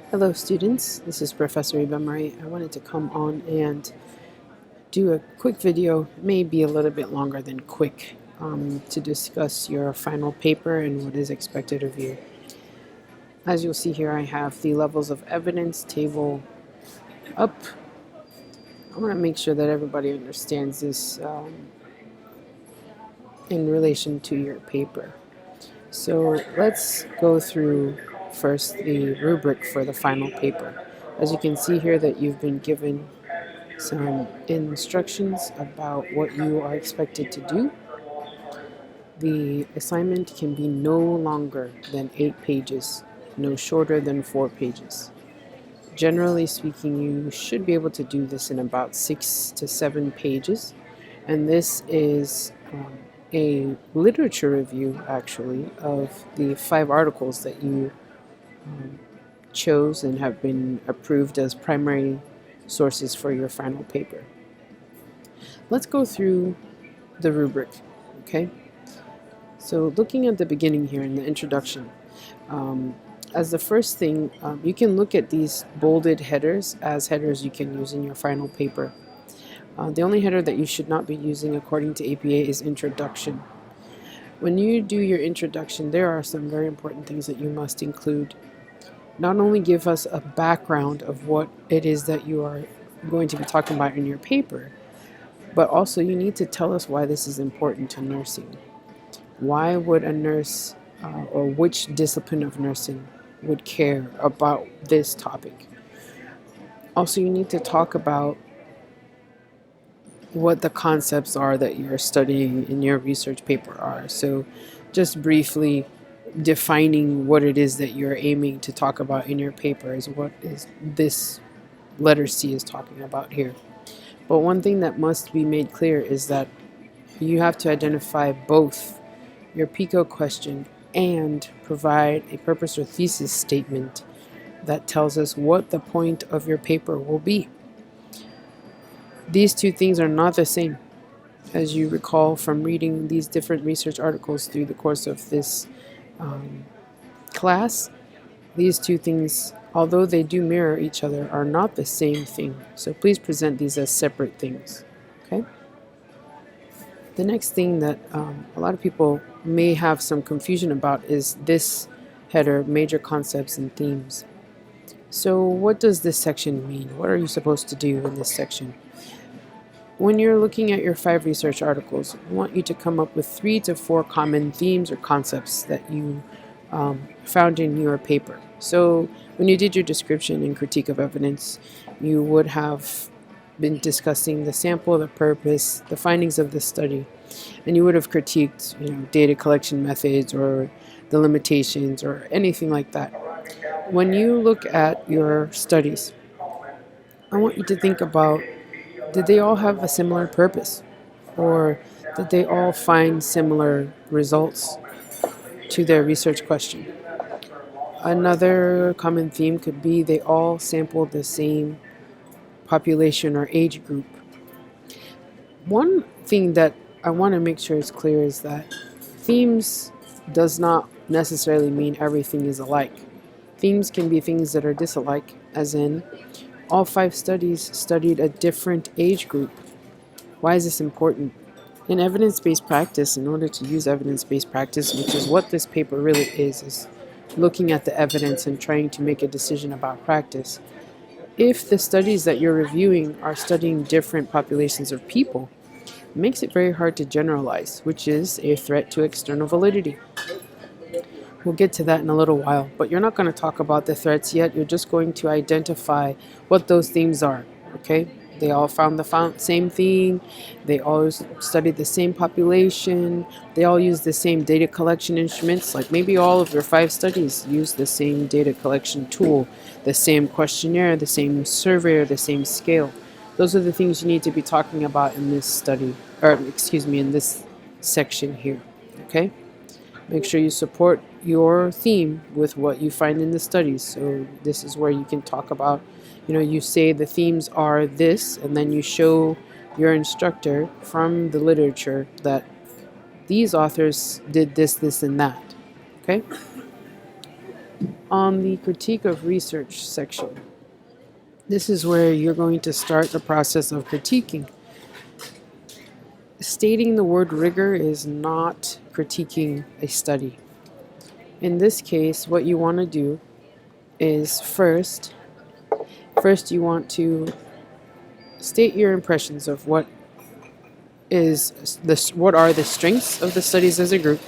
Hello students, this is Professor Ibamari. I wanted to come on and do a quick video, maybe a little bit longer than quick, to discuss your final paper and what is expected of you. As you'll see here, I have the levels of evidence table up. I want to make sure that everybody understands this in relation to your paper. So let's go through first the rubric for the final paper. As you can see here that you've been given some instructions about what you are expected to do. The assignment can be no longer than 8 pages, no shorter than 4 pages. Generally speaking, you should be able to do this in about 6 to 7 pages, and this is a literature review actually of the 5 articles that you chose and have been approved as primary sources for your final paper. Let's go through the rubric, okay? So looking at the beginning here in the introduction, as the first thing, you can look at these bolded headers as headers you can use in your final paper. The only header that you should not be using according to APA is introduction. When you do your introduction, there are some very important things that you must include. Not only give us a background of what it is that you are going to be talking about in your paper, but also you need to tell us why this is important to nursing. Why would a nurse or which discipline of nursing would care about this topic? Also, you need to talk about what the concepts are that you're studying in your research paper are. So just briefly defining what it is that you're aiming to talk about in your paper is what is this letter C is talking about here. But one thing that must be made clear is that you have to identify both your PICO question and provide a purpose or thesis statement that tells us what the point of your paper will be. These two things are not the same. As you recall from reading these different research articles through the course of this class, these two things, although they do mirror each other, are not the same thing. So please present these as separate things. Okay? The next thing that a lot of people may have some confusion about is this header, major concepts and themes. So what does this section mean? What are you supposed to do in this section? When you're looking at your 5 research articles, I want you to come up with 3 to 4 common themes or concepts that you found in your paper. So when you did your description and critique of evidence, you would have been discussing the sample, the purpose, the findings of the study, and you would have critiqued, data collection methods or the limitations or anything like that. When you look at your studies, I want you to think about, did they all have a similar purpose? Or did they all find similar results to their research question? Another common theme could be they all sampled the same population or age group. One thing that I want to make sure is clear is that themes does not necessarily mean everything is alike. Themes can be things that are disalike, as in all 5 studies studied a different age group. Why is this important? In evidence-based practice, in order to use evidence-based practice, which is what this paper really is looking at the evidence and trying to make a decision about practice. If the studies that you're reviewing are studying different populations of people, it makes it very hard to generalize, which is a threat to external validity. We'll get to that in a little while, but you're not going to talk about the threats yet. You're just going to identify what those themes are, okay? They all found the same thing. They all studied the same population. They all used the same data collection instruments. Like maybe all of your 5 studies use the same data collection tool, the same questionnaire, the same survey, or the same scale. Those are the things you need to be talking about in this study, or in this section here, okay? Make sure you support your theme with what you find in the studies. So this is where you can talk about, you say the themes are this, and then you show your instructor from the literature that these authors did this, this, and that. Okay? On the critique of research section, this is where you're going to start the process of critiquing. Stating the word rigor is not critiquing a study. In this case, what you want to do is first you want to state your impressions of what are the strengths of the studies as a group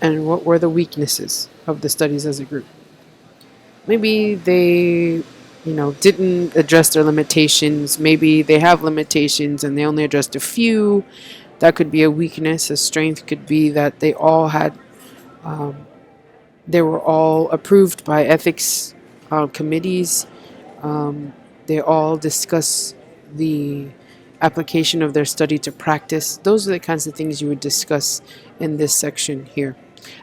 and what were the weaknesses of the studies as a group. Maybe they didn't address their limitations. Maybe they have limitations and they only addressed a few. That could be a weakness. A strength could be that they were all approved by ethics committees. They all discuss the application of their study to practice. Those are the kinds of things you would discuss in this section here.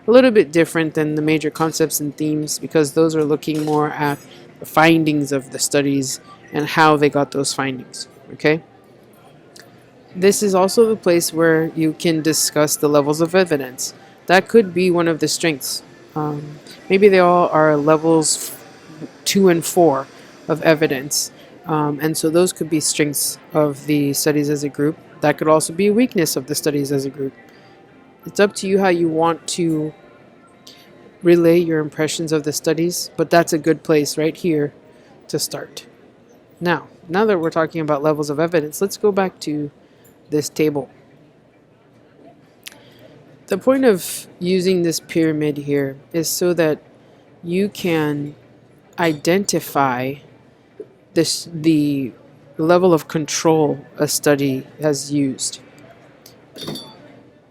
A little bit different than the major concepts and themes, because those are looking more at the findings of the studies and how they got those findings. Okay? This is also the place where you can discuss the levels of evidence. That could be one of the strengths. Maybe they all are levels 2 and 4 of evidence. And so those could be strengths of the studies as a group. That could also be a weakness of the studies as a group. It's up to you how you want to relay your impressions of the studies, but that's a good place right here to start. Now that we're talking about levels of evidence, let's go back to this table. The point of using this pyramid here is so that you can identify the level of control a study has used.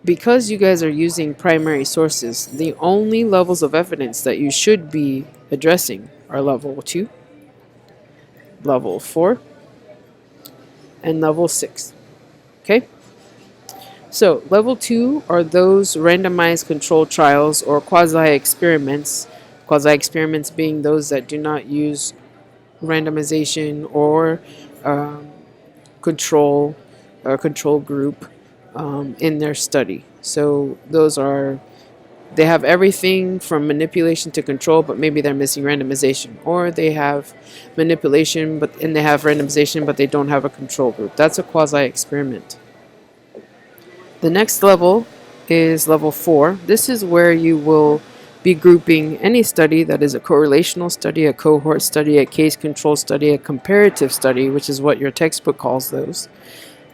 Because you guys are using primary sources, the only levels of evidence that you should be addressing are level 2, level 4, and level 6. Okay? So, level 2 are those randomized controlled trials or quasi-experiments. Quasi-experiments being those that do not use randomization or control group in their study. So they have everything from manipulation to control, but maybe they're missing randomization, or they have manipulation and they have randomization, but they don't have a control group. That's a quasi-experiment. The next level is level 4. This is where you will be grouping any study that is a correlational study, a cohort study, a case control study, a comparative study, which is what your textbook calls those,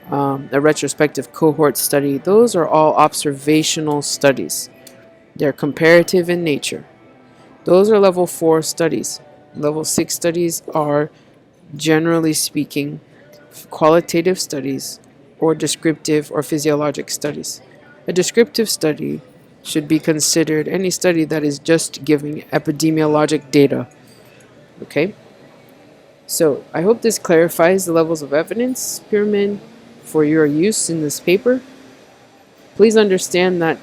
a retrospective cohort study. Those are all observational studies. They're comparative in nature. Those are level 4 studies. Level 6 studies are, generally speaking, qualitative studies or descriptive or physiologic studies. A descriptive study should be considered any study that is just giving epidemiologic data. Okay? So I hope this clarifies the levels of evidence pyramid for your use in this paper. Please understand that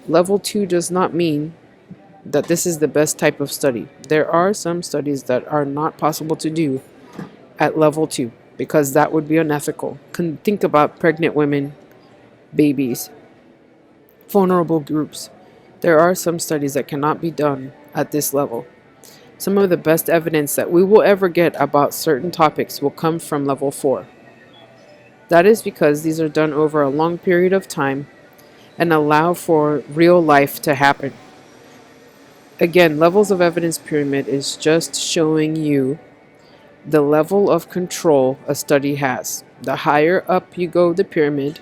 level 2 does not mean that this is the best type of study. There are some studies that are not possible to do at level 2 because that would be unethical. Think about pregnant women, babies, vulnerable groups. There are some studies that cannot be done at this level. Some of the best evidence that we will ever get about certain topics will come from level 4. That is because these are done over a long period of time and allow for real life to happen. Again, levels of evidence pyramid is just showing you the level of control a study has. The higher up you go the pyramid,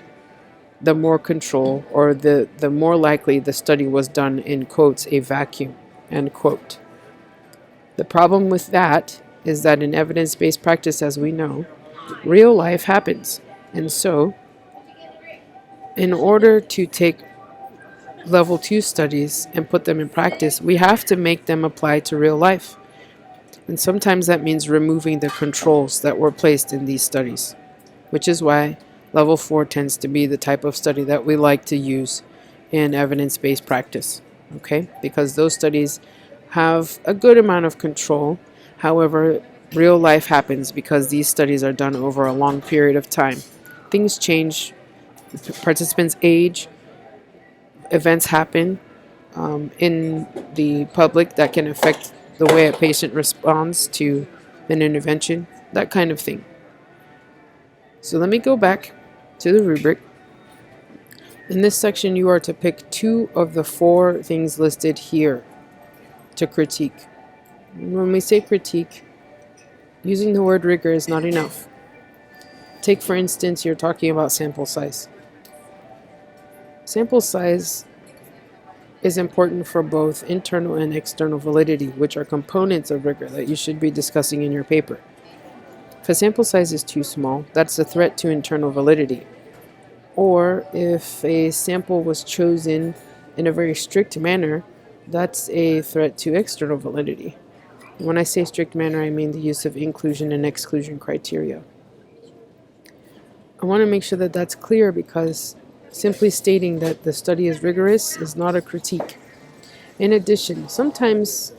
the more control, or the more likely the study was done in quotes a vacuum, end quote. The problem with that is that in evidence-based practice, as we know, real life happens. And so, in order to take level 2 studies and put them in practice, we have to make them apply to real life. And sometimes that means removing the controls that were placed in these studies, which is why level 4 tends to be the type of study that we like to use in evidence-based practice, okay? Because those studies have a good amount of control. However, real life happens because these studies are done over a long period of time. Things change, participants age, events happen, in the public that can affect the way a patient responds to an intervention, that kind of thing. So let me go back to the rubric. In this section, you are to pick 2 of the 4 things listed here to critique. When we say critique, using the word rigor is not enough. Take, for instance, you're talking about sample size. Sample size is important for both internal and external validity, which are components of rigor that you should be discussing in your paper. If a sample size is too small, that's a threat to internal validity. Or if a sample was chosen in a very strict manner, that's a threat to external validity. When I say strict manner, I mean the use of inclusion and exclusion criteria. I want to make sure that that's clear, because simply stating that the study is rigorous is not a critique. In addition, sometimes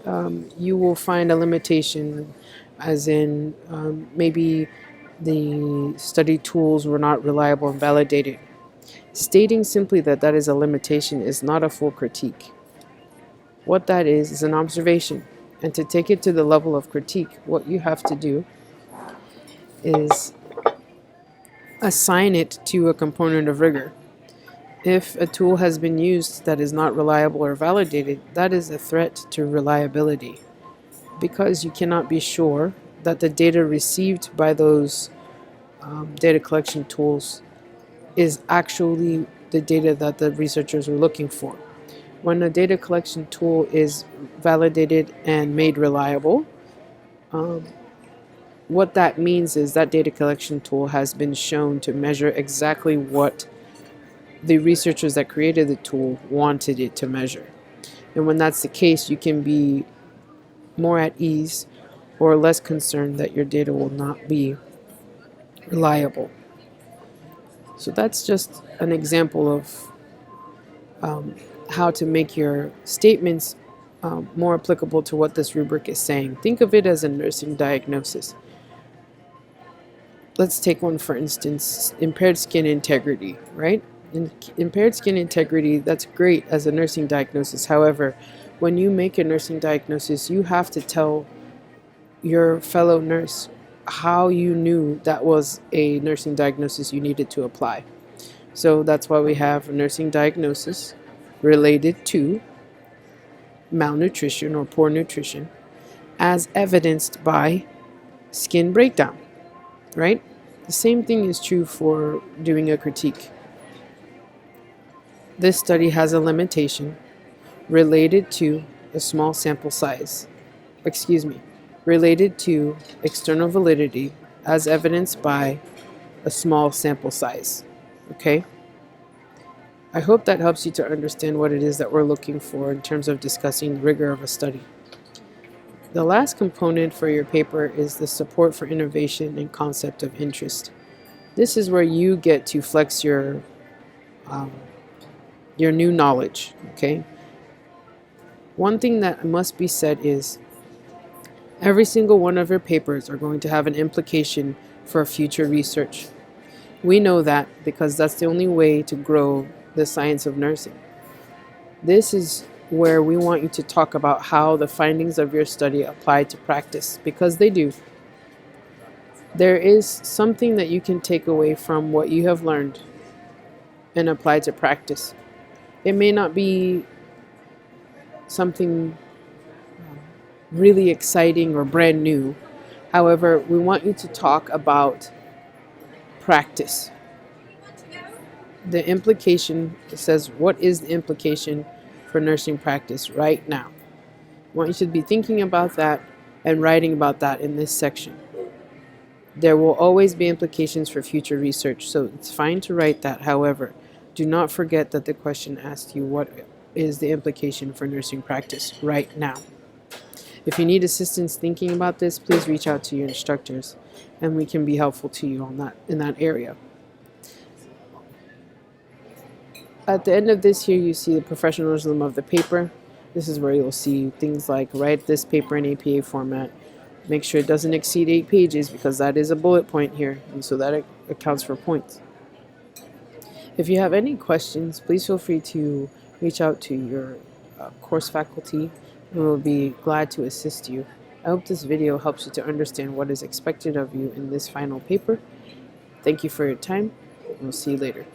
you will find a limitation, as in maybe the study tools were not reliable and validated. Stating simply that that is a limitation is not a full critique. What that is an observation. And to take it to the level of critique, what you have to do is assign it to a component of rigor. If a tool has been used that is not reliable or validated, that is a threat to reliability, because you cannot be sure that the data received by those data collection tools is actually the data that the researchers were looking for. When a data collection tool is validated and made reliable, what that means is that data collection tool has been shown to measure exactly what the researchers that created the tool wanted it to measure. And when that's the case, you can be more at ease or less concerned that your data will not be reliable. So that's just an example of how to make your statements more applicable to what this rubric is saying. Think of it as a nursing diagnosis. Let's take one, for instance, impaired skin integrity, right? Impaired skin integrity, that's great as a nursing diagnosis. However, when you make a nursing diagnosis, you have to tell your fellow nurse how you knew that was a nursing diagnosis you needed to apply. So that's why we have a nursing diagnosis related to malnutrition or poor nutrition as evidenced by skin breakdown, right? The same thing is true for doing a critique. This study has a limitation related to a small sample size. Related to external validity as evidenced by a small sample size. Okay? I hope that helps you to understand what it is that we're looking for in terms of discussing the rigor of a study. The last component for your paper is the support for innovation and concept of interest. This is where you get to flex your new knowledge, okay? One thing that must be said is every single one of your papers are going to have an implication for future research. We know that because that's the only way to grow the science of nursing. This is where we want you to talk about how the findings of your study apply to practice, because they do. There is something that you can take away from what you have learned and apply to practice. It may not be something really exciting or brand new. However, we want you to talk about practice. The implication, it says, what is the implication for nursing practice right now? I want you to be thinking about that and writing about that in this section. There will always be implications for future research, so it's fine to write that. However, do not forget that the question asked you what is the implication for nursing practice right now. If you need assistance thinking about this, please reach out to your instructors and we can be helpful to you in that area. At the end of this here, you see the professionalism of the paper. This is where you'll see things like write this paper in APA format. Make sure it doesn't exceed 8 pages, because that is a bullet point here, and so that accounts for points. If you have any questions, please feel free to reach out to your course faculty and will be glad to assist you. I hope this video helps you to understand what is expected of you in this final paper. Thank you for your time, and we'll see you later.